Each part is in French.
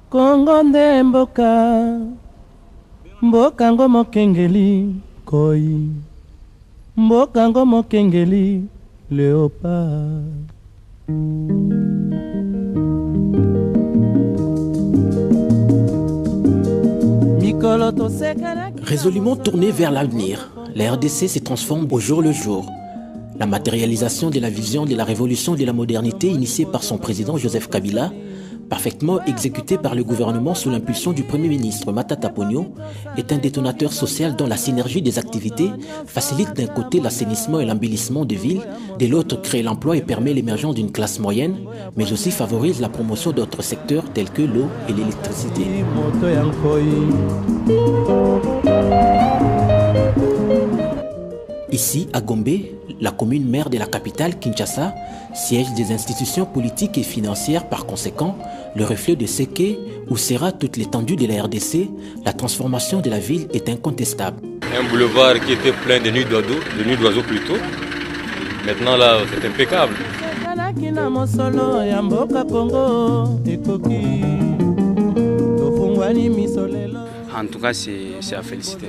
Kongo nde mboka, mboka ngo mokengeli koi, mboka ngo mokengeli léopard. Résolument tournée vers l'avenir, la RDC se transforme au jour le jour. La matérialisation de la vision de la révolution de la modernité initiée par son président Joseph Kabila, parfaitement exécutée par le gouvernement sous l'impulsion du Premier ministre Matata Ponyo, est un détonateur social dont la synergie des activités facilite d'un côté l'assainissement et l'embellissement des villes, de l'autre crée l'emploi et permet l'émergence d'une classe moyenne, mais aussi favorise la promotion d'autres secteurs tels que l'eau et l'électricité. Ici, à Gombe, la commune mère de la capitale, Kinshasa, siège des institutions politiques et financières. Par conséquent, le reflet de ce qu'est ou sera toute l'étendue de la RDC, la transformation de la ville est incontestable. Un boulevard qui était plein de nids d'oiseaux plutôt. Maintenant là, c'est impeccable. En tout cas, c'est à féliciter.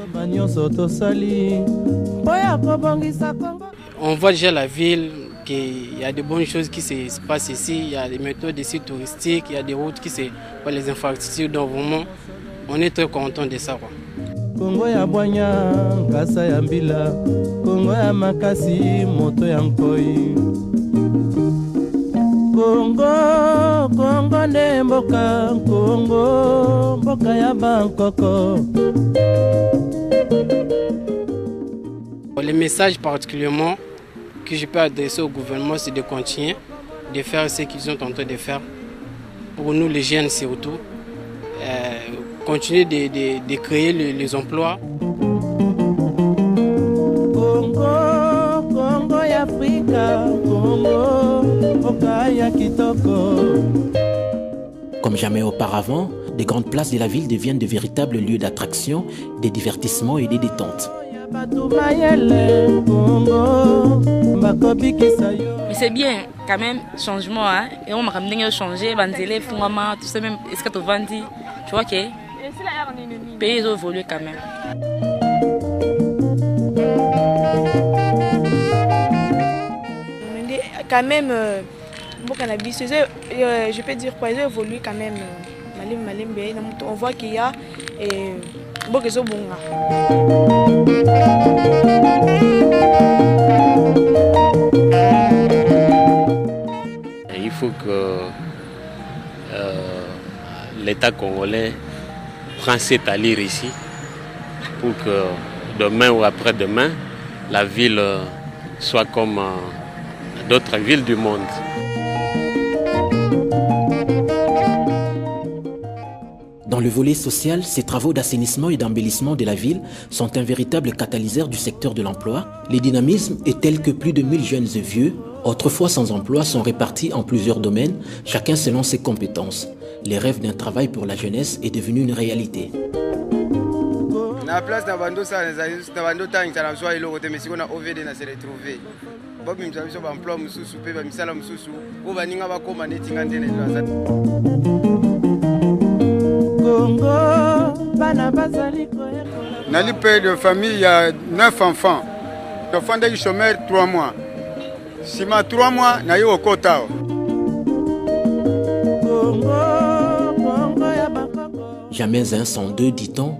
On voit déjà la ville, qu'il y a de bonnes choses qui se passent ici, il y a des méthodes ici touristiques, il y a des routes qui se passent, les infrastructures, donc vraiment, on est très content de ça. Kongo ya Boanya, Kasa ya Mbila, Kongo ya Makasi, Moto ya Nkoi. Kongo, Kongo nde mboka, Kongo, mboka ya Bangkoko. Les messages particulièrement que je peux adresser au gouvernement, c'est de continuer de faire ce qu'ils sont en train de faire. Pour nous les jeunes surtout, continuer de créer les emplois. Congo, Congo ya Afrika, Congo, mboka ya kitoko. Comme jamais auparavant, les grandes places de la ville deviennent de véritables lieux d'attraction, de divertissement et de détente. Mais c'est bien quand même, changement, hein? Et on m'a ramené à changer, Banzele, Fungama, tout ça même, est-ce que tu vas dire? Tu vois que le pays a évolué quand même. Quand même, je peux dire quoi, ils ont évolué quand même. On voit qu'il y a il faut que l'État congolais prenne cette allure ici pour que demain ou après-demain, la ville soit comme d'autres villes du monde. Dans le volet social, ces travaux d'assainissement et d'embellissement de la ville sont un véritable catalyseur du secteur de l'emploi. Le dynamisme est tel que plus de 1000 jeunes et vieux, autrefois sans emploi, sont répartis en plusieurs domaines, chacun selon ses compétences. Le rêve d'un travail pour la jeunesse est devenu une réalité. La place d'Abando, ça, d'Abando, ça soit il aurait mais si on a OVD, on s'est retrouvé. Bob, il me semble emploi, monsieur Soupé, Misala, monsieur Sou, ou Vaninga va comme un étingant Nali père de famille, il y a 9 enfants. L'enfant est chômeur 3 mois. Si ma 3 mois, il y a au quota. Jamais un sans deux, dit-on.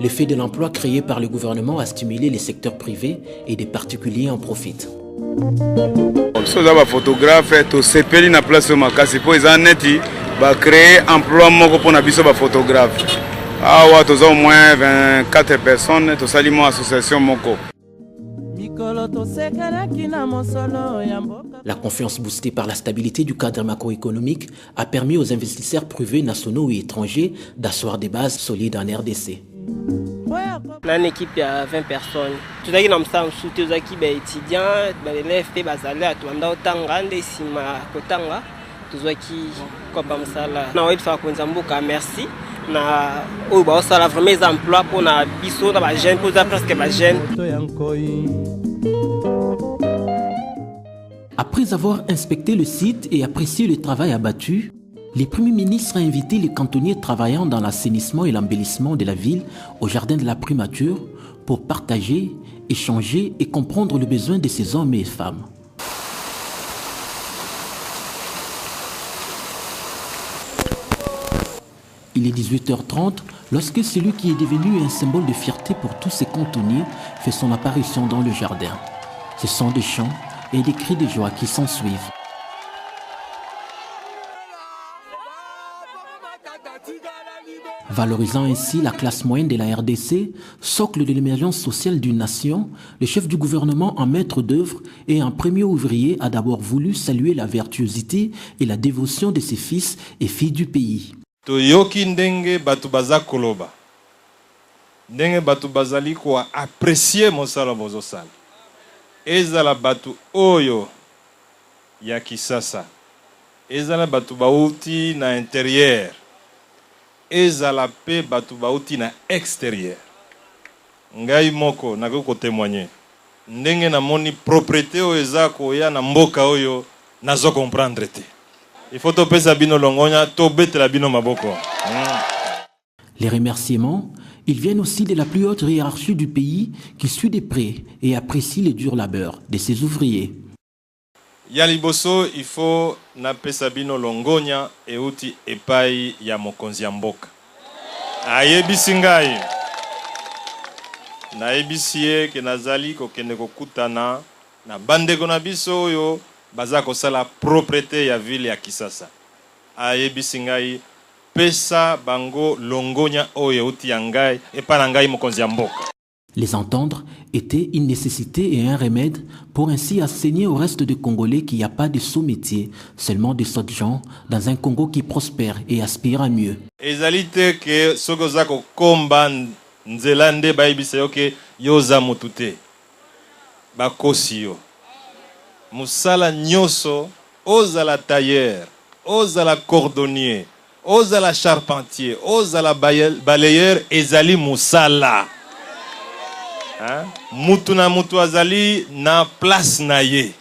Le fait de l'emploi créé par le gouvernement a stimulé les secteurs privés et des particuliers en profitent. Si vous avez un photographe, vous avez une place sur ma case. Pour les années, va créer un emploi pour les photographes. Ah ouais, tu as au moins 24 personnes, tu as une association Moko. La confiance boostée par la stabilité du cadre macroéconomique a permis aux investisseurs privés nationaux et étrangers d'asseoir des bases solides en RDC. Dans une équipe, il y a 20 personnes. Tout le monde a soutenu les étudiants, les élèves, les élèves, tout le monde a tout le monde merci. On a vraiment des emplois pour les jeunes, pour presque les jeunes. Après avoir inspecté le site et apprécié le travail abattu, Les premiers ministres ont invité les cantonniers travaillant dans l'assainissement et l'embellissement de la ville au jardin de la primature pour partager, échanger et comprendre les besoins de ces hommes et femmes. Il est 18h30 lorsque celui qui est devenu un symbole de fierté pour tous ces cantonniers fait son apparition dans le jardin. Ce sont des chants et des cris de joie qui s'en suivent. Valorisant ainsi la classe moyenne de la RDC, socle de l'émergence sociale d'une nation, le chef du gouvernement en maître d'œuvre et un premier ouvrier a d'abord voulu saluer la vertuosité et la dévotion de ses fils et filles du pays. Toyoki ndenge batu baza koloba. Ndenge batu bazali ko apprécier mosala bozosala. Ezala batu oyo ya kisasa. Ezala batu bauti na intérieur. Ezala pe batu bauti na extérieur. Ngai moko nakoko témoigner. Ndenge na moni propriété oyo ezako ya na mboka oyo nazo comprendre te. Les remerciements, ils viennent aussi de la plus haute hiérarchie du pays qui suit de près et apprécie le dur labeur de ses ouvriers. Yaliboso, il faut na pesabino longonya e uti epai ya mokonzi ya mboka. Ayebisi ngai. Na ebisie ke nazali ko kende ko kutana na bandeko na biso oyo baza kosala propriété ya ville ya Kisasa. Ayebisi ngai pesa bango longonya oyo uti ya ngai epa na ngai mokonzi ya mboka. Les entendre était une nécessité et un remède pour ainsi enseigner au reste des Congolais qu'il n'y a pas de sous-métier, seulement des sots gens dans un Congo qui prospère et aspire à mieux. Ezalite ke sokoza ko komba nzelande bayebisa yoke yoza mutute. Bakosi yo. Musala nyoso, ozala tailleur, ozala cordonnier, ozala charpentier, ozala balayeur, ezali musala. Mutu na mutu azali na place na ye.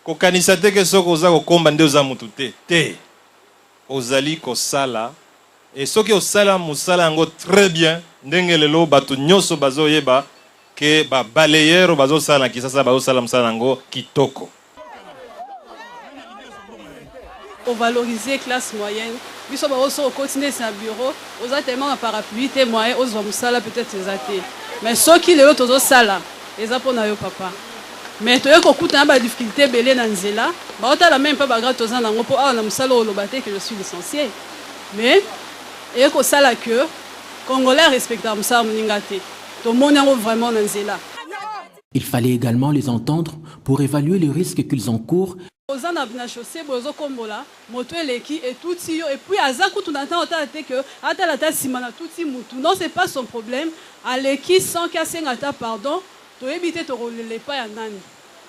Kokanisa te ke soko oza kokomba nde oza mutu te. Te. Ozali kosala. Et soki osala musala yango très bien, ndenge lelo batu nyoso bazo yeba que ba balayeur bazo sala Kisasa bazo sala musala nango kitoko. Pour valoriser classe moyenne, biso ba oso continuer sa bureau, oza tellement parapluie te moyen ozo musala peut-être ezate. Mais ceux qui le tozo sala, eza pona yo papa. Mais toye ko kuta ba difficulté belé na nzela, ba ota la même pas ba gratu za nango po a na musala o lobate que je suis licencié. Mais et ko sala que Congolais respectent musala muningate. Il fallait également les entendre pour évaluer les risques qu'ils encourent. Non, c'est pas son problème. Aleki sans casser ngata pardon, to éviter to relele pas ya nani.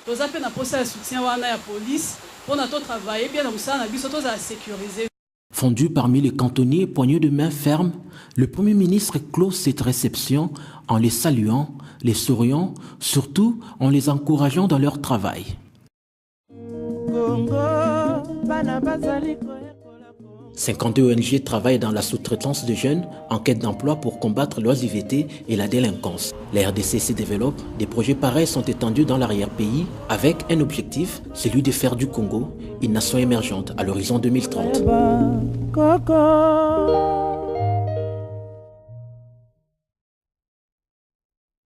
To zape na posa soutien wana ya police pour na to travailler bien comme ça na biso to za sécuriser. Fondu parmi les cantonniers, poignée de main ferme, le Premier ministre clôt cette réception en les saluant, les souriant, surtout en les encourageant dans leur travail. 52 ONG travaillent dans la sous-traitance de jeunes en quête d'emploi pour combattre l'oisiveté et la délinquance. La RDC se développe, des projets pareils sont étendus dans l'arrière-pays avec un objectif, celui de faire du Congo une nation émergente à l'horizon 2030.